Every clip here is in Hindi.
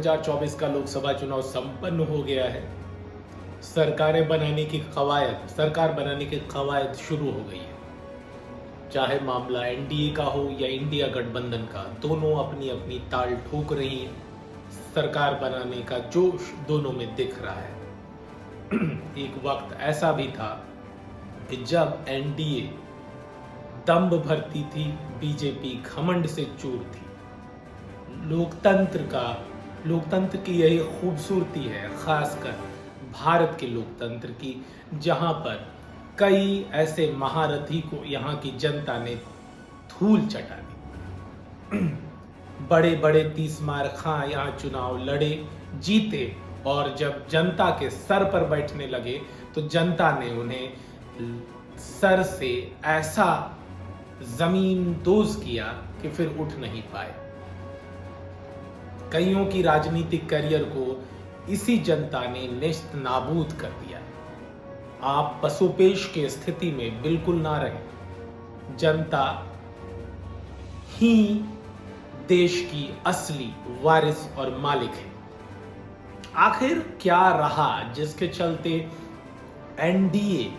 2024 का लोकसभा चुनाव संपन्न हो गया है। सरकार बनाने की कवायद शुरू हो गई है। चाहे मामला एनडीए का हो या इंडिया गठबंधन का, दोनों अपनी अपनी ताल ठोक रही हैं। सरकार बनाने का जोश दोनों में दिख रहा है। एक वक्त ऐसा भी था कि जब एनडीए दंभ भरती थी, बीजेपी घमंड से चूर थी। लोकतंत्र की यही खूबसूरती है, खासकर भारत के लोकतंत्र की, जहां पर कई ऐसे महारथी को यहाँ की जनता ने धूल चटा दी। बड़े बड़े 30 मार खां यहाँ चुनाव लड़े, जीते, और जब जनता के सर पर बैठने लगे तो जनता ने उन्हें सर से ऐसा जमीन दोज किया कि फिर उठ नहीं पाए। कईयों की राजनीतिक करियर को इसी जनता ने नेस्त नाबूद कर दिया है। आप पशुपेश की स्थिति में बिल्कुल ना रहें। जनता ही देश की असली वारिस और मालिक है। आखिर क्या रहा जिसके चलते एनडीए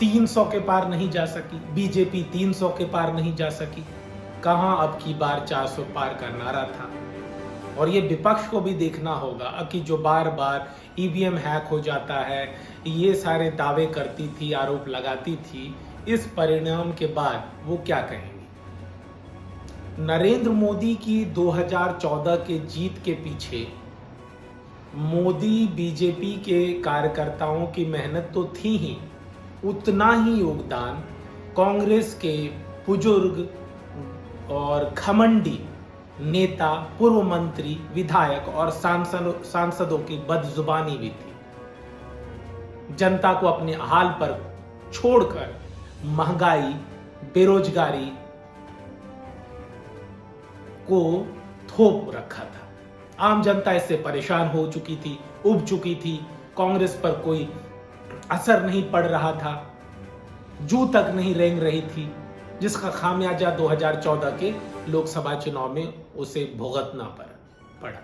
300 के पार नहीं जा सकी, बीजेपी 300 के पार नहीं जा सकी? कहां अब की बार 400 पार का नारा था। और ये विपक्ष को भी देखना होगा कि जो बार बार ईवीएम हैक हो जाता है, ये सारे दावे करती थी, आरोप लगाती थी, इस परिणाम के बाद वो क्या कहेंगे? नरेंद्र मोदी की 2014 के जीत के पीछे मोदी बीजेपी के कार्यकर्ताओं की मेहनत तो थी ही, उतना ही योगदान कांग्रेस के बुजुर्ग और घमंडी नेता, पूर्व मंत्री, विधायक और सांसदों की बदजुबानी भी थी। जनता को अपने हाल पर छोड़कर महंगाई, बेरोजगारी को थोप रखा था। आम जनता इससे परेशान हो चुकी थी, उब चुकी थी। कांग्रेस पर कोई असर नहीं पड़ रहा था, जू तक नहीं रेंग रही थी, जिसका खामियाजा 2014 के लोकसभा चुनाव में उसे भुगतना पड़ा।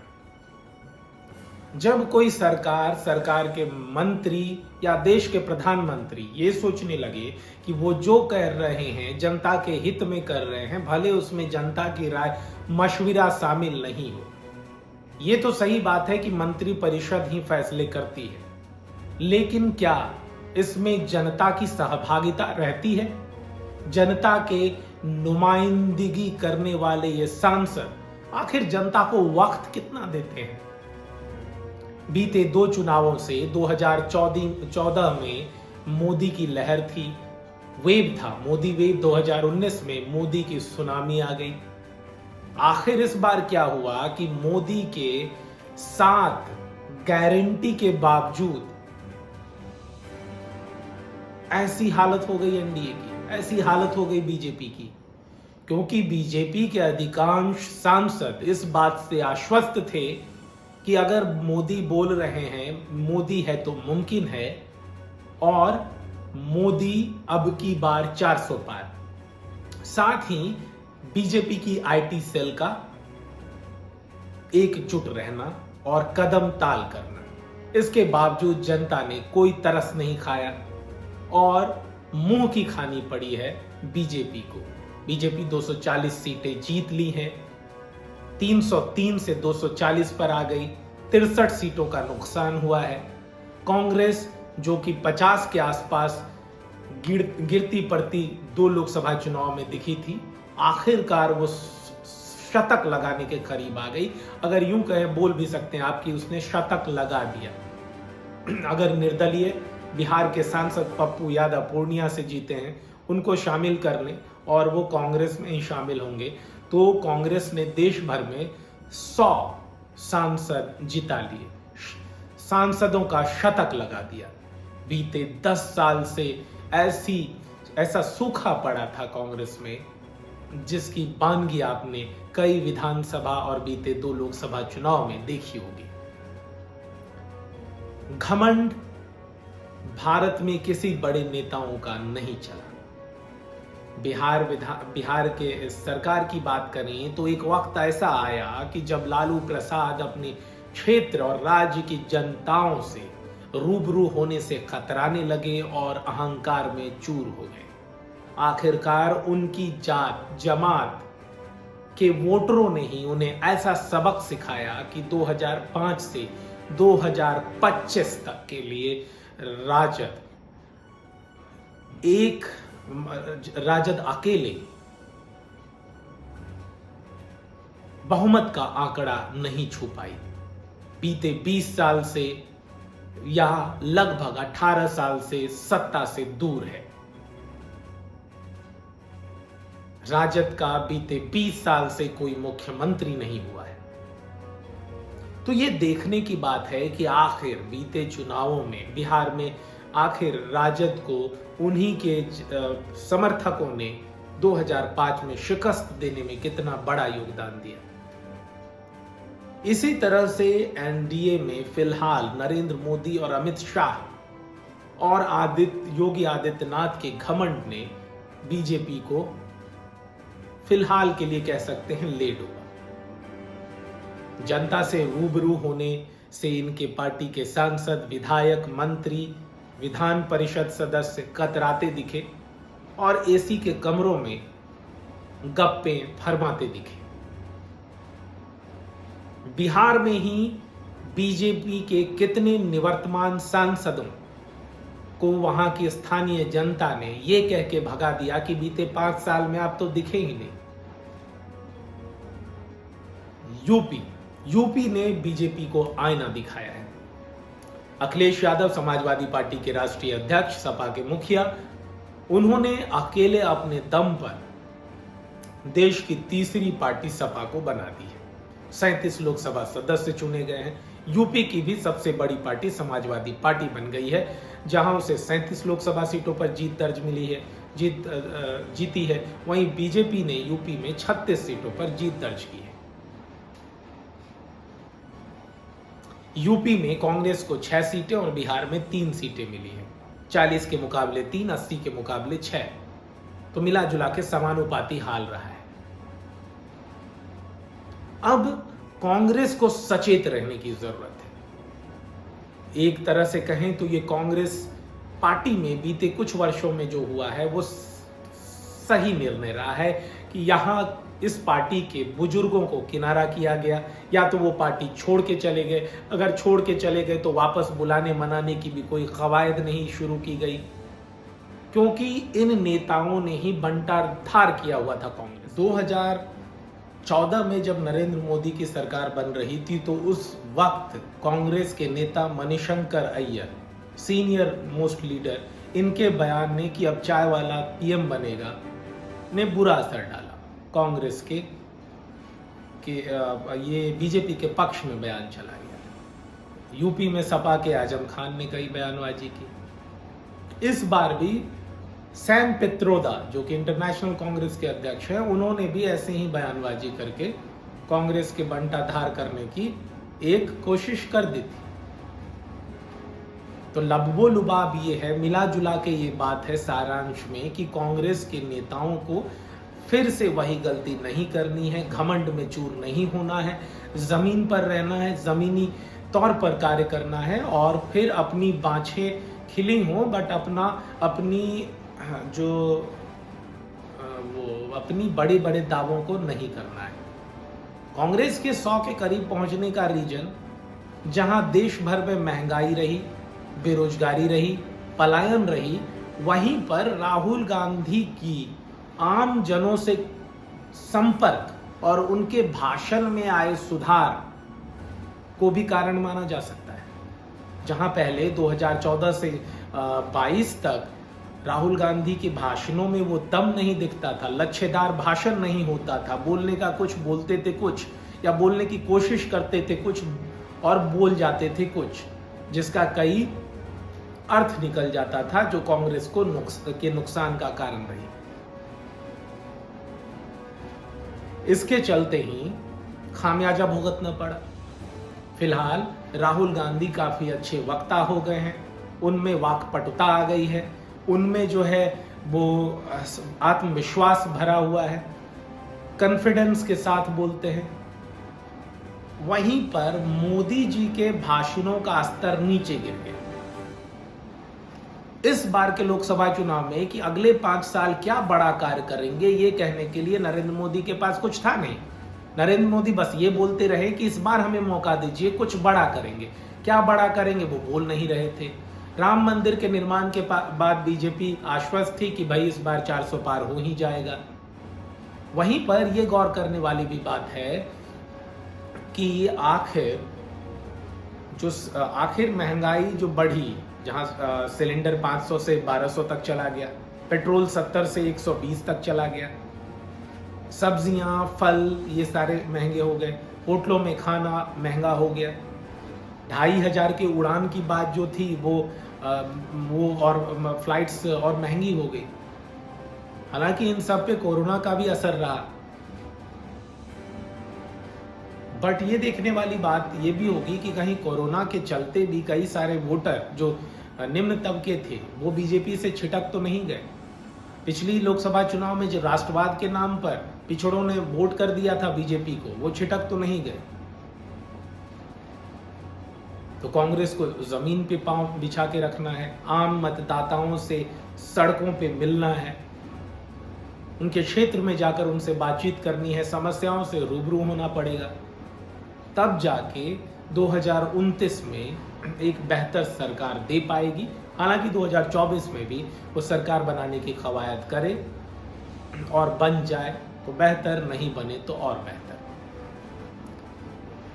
जब कोई सरकार के मंत्री या देश के प्रधानमंत्री ये सोचने लगे कि वो जो कह रहे हैं जनता के हित में कर रहे हैं, भले उसमें जनता की राय मशविरा शामिल नहीं हो। ये तो सही बात है कि मंत्री परिषद ही फैसले करती है, लेकिन क्या इसमें जनता की सहभागिता रहती है? जनता के नुमाइंदगी करने वाले ये सांसद आखिर जनता को वक्त कितना देते हैं? बीते 2 चुनावों से 2014 में मोदी की लहर थी, वेव था, मोदी वेव। 2019 में मोदी की सुनामी आ गई। आखिर इस बार क्या हुआ कि मोदी के 7 गारंटी के बावजूद ऐसी हालत हो गई एनडीए की, ऐसी हालत हो गई बीजेपी की, क्योंकि बीजेपी के अधिकांश सांसद इस बात से आश्वस्त थे कि अगर मोदी बोल रहे हैं, मोदी है तो मुमकिन है, और मोदी अब की बार 400 पार। साथ ही बीजेपी की आईटी सेल का एकजुट रहना और कदम ताल करना। इसके बावजूद जनता ने कोई तरस नहीं खाया और मुंह की खानी पड़ी है बीजेपी को। बीजेपी 240 सीटें जीत ली हैं, 303 से 240 पर आ गई, 63 सीटों का नुकसान हुआ है। कांग्रेस जो कि 50 के आसपास गिरती पड़ती 2 लोकसभा चुनाव में दिखी थी, आखिरकार वो शतक लगाने के करीब आ गई। अगर यूं कहें, बोल भी सकते हैं आपकी उसने शतक लगा दिया। अगर निर्दलीय बिहार के सांसद पप्पू यादव पूर्णिया से जीते हैं, उनको शामिल कर लें और वो कांग्रेस में ही शामिल होंगे, तो कांग्रेस ने देश भर में 100 सांसद जिता लिए, सांसदों का शतक लगा दिया। बीते 10 साल से ऐसा सूखा पड़ा था कांग्रेस में, जिसकी बानगी आपने कई विधानसभा और बीते 2 लोकसभा चुनाव में देखी होगी। घमंड भारत में किसी बड़े नेताओं का नहीं चला। बिहार के सरकार की बात करें तो एक वक्त ऐसा आया कि जब लालू प्रसाद अपने क्षेत्र और राज्य की जनताओं से रूबरू होने से कतराने लगे और अहंकार में चूर हो गए। आखिरकार उनकी जात जमात के वोटरों ने ही उन्हें ऐसा सबक सिखाया कि 2005 से 2025 तक के लिए राजद अकेले बहुमत का आंकड़ा नहीं छू पाई। बीते 20 साल से या लगभग 18 साल से सत्ता से दूर है। राजद का बीते 20 साल से कोई मुख्यमंत्री नहीं हुआ है। तो ये देखने की बात है कि आखिर बीते चुनावों में बिहार में आखिर राजद को उन्हीं के समर्थकों ने 2005 में शिकस्त देने में कितना बड़ा योगदान दिया। इसी तरह से एनडीए में फिलहाल नरेंद्र मोदी और अमित शाह और योगी आदित्यनाथ के घमंड ने बीजेपी को फिलहाल के लिए कह सकते हैं ले डूबा। जनता से रूबरू होने से इनके पार्टी के सांसद, विधायक, मंत्री, विधान परिषद सदस्य कतराते दिखे और एसी के कमरों में गप्पे फरमाते दिखे। बिहार में ही बीजेपी के कितने निवर्तमान सांसदों को वहां की स्थानीय जनता ने यह कह के भगा दिया कि बीते 5 साल में आप तो दिखे ही नहीं। यूपी ने बीजेपी को आईना दिखाया है। अखिलेश यादव समाजवादी पार्टी के राष्ट्रीय अध्यक्ष, सपा के मुखिया, उन्होंने अकेले अपने दम पर देश की तीसरी पार्टी सपा को बना दी है। 37 लोकसभा सदस्य चुने गए हैं। यूपी की भी सबसे बड़ी पार्टी समाजवादी पार्टी बन गई है, जहां उसे 37 लोकसभा सीटों पर जीती है। वहीं बीजेपी ने यूपी में 36 सीटों पर जीत दर्ज की है। यूपी में कांग्रेस को 6 सीटें और बिहार में 3 सीटें मिली हैं। 40 के मुकाबले 3, 80 के मुकाबले 6, तो मिला जुला के समानुपाती हाल रहा है। अब कांग्रेस को सचेत रहने की जरूरत है। एक तरह से कहें तो ये कांग्रेस पार्टी में बीते कुछ वर्षों में जो हुआ है वो सही निर्णय रहा है कि यहां इस पार्टी के बुजुर्गों को किनारा किया गया, या तो वो पार्टी छोड़ के चले गए। अगर छोड़ के चले गए तो वापस बुलाने मनाने की भी कोई कवायद नहीं शुरू की गई, क्योंकि इन नेताओं ने ही बंटाधार किया हुआ था कांग्रेस। 2014 में जब नरेंद्र मोदी की सरकार बन रही थी तो उस वक्त कांग्रेस के नेता Manishankar Iyer, senior most leader, इनके बयान ने कि अब चाय वाला पीएम बनेगा ने बुरा असर डाला कांग्रेस के ये बीजेपी के पक्ष में बयान चला गया। यूपी में सपा के आजम खान ने कई बयानबाजी की। इस बार भी सैम पित्रोदा, जो कि इंटरनेशनल कांग्रेस के अध्यक्ष हैं, उन्होंने भी ऐसे ही बयानबाजी करके कांग्रेस के बंटाधार करने की एक कोशिश कर दी थी। तो लबो लुबाब ये है, मिला जुला के ये बात है सारांश में कि कांग्रेस के नेताओं को फिर से वही गलती नहीं करनी है, घमंड में चूर नहीं होना है, जमीन पर रहना है, जमीनी तौर पर कार्य करना है और फिर अपनी बाँछें खिली हों बट अपनी बड़े बड़े दावों को नहीं करना है। कांग्रेस के 100 के करीब पहुंचने का रीजन, जहां देश भर में महंगाई रही, बेरोजगारी रही, पलायन रही, वहीं पर राहुल गांधी की आम जनों से संपर्क और उनके भाषण में आए सुधार को भी कारण माना जा सकता है। जहां पहले 2014 से 22 तक राहुल गांधी के भाषणों में वो दम नहीं दिखता था, लच्छेदार भाषण नहीं होता था, बोलने का कुछ बोलते थे कुछ, या बोलने की कोशिश करते थे कुछ और बोल जाते थे कुछ, जिसका कई अर्थ निकल जाता था, जो कांग्रेस को नुकसान का कारण रही। इसके चलते ही खामियाजा भुगतना पड़ा। फिलहाल राहुल गांधी काफी अच्छे वक्ता हो गए हैं, उनमें वाक्पटुता आ गई है, उनमें जो है वो आत्मविश्वास भरा हुआ है, कॉन्फिडेंस के साथ बोलते हैं। वहीं पर मोदी जी के भाषणों का स्तर नीचे गिर गया। इस बार के लोकसभा चुनाव में कि अगले 5 साल क्या बड़ा कार्य करेंगे, ये कहने के लिए नरेंद्र मोदी के पास कुछ था नहीं। नरेंद्र मोदी बस ये बोलते रहे कि इस बार हमें मौका दीजिए, कुछ बड़ा करेंगे। क्या बड़ा करेंगे वो बोल नहीं रहे थे। राम मंदिर के निर्माण के बाद बीजेपी आश्वस्त थी कि भाई इस बार 400 पार हो ही जाएगा। वहीं पर यह गौर करने वाली भी बात है कि आखिर महंगाई जो बढ़ी, जहां सिलेंडर 500 से 1200 तक चला गया, पेट्रोल 70 से 120 तक चला गया, सब्जियां फल ये सारे महंगे हो गए, होटलों में खाना महंगा हो गया, 2500 की उड़ान की बात जो थी वो और फ्लाइट्स और महंगी हो गई। हालांकि इन सब पे कोरोना का भी असर रहा, बट ये देखने वाली बात ये भी होगी कि कहीं कोरोना के चलते भी कई सारे वोटर जो निम्न तबके थे वो बीजेपी से छिटक तो नहीं गए। पिछली लोकसभा चुनाव में जो राष्ट्रवाद के नाम पर पिछड़ों ने वोट कर दिया था बीजेपी को, वो छिटक तो नहीं गए। तो कांग्रेस को जमीन पे पांव बिछा के रखना है, आम मतदाताओं से सड़कों पे मिलना है, उनके क्षेत्र में जाकर उनसे बातचीत करनी है, समस्याओं से रूबरू होना पड़ेगा। तब जाके 2029 में एक बेहतर सरकार दे पाएगी। हालांकि 2024 में भी वो सरकार बनाने की कवायद करे और बन जाए तो बेहतर, नहीं बने तो और बेहतर।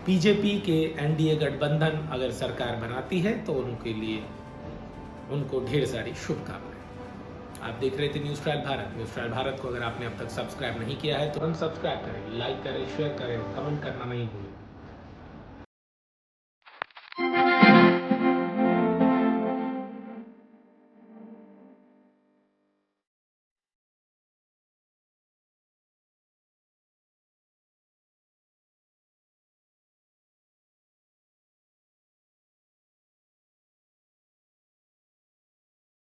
बीजेपी के एनडीए गठबंधन अगर सरकार बनाती है तो उनके लिए उनको ढेर सारी शुभकामनाएं। आप देख रहे थे news trial Bharat. News trial Bharat को अगर आपने अब तक सब्सक्राइब नहीं किया है तो सब्सक्राइब करें, लाइक करें, शेयर करें, कमेंट करना नहीं भूलें।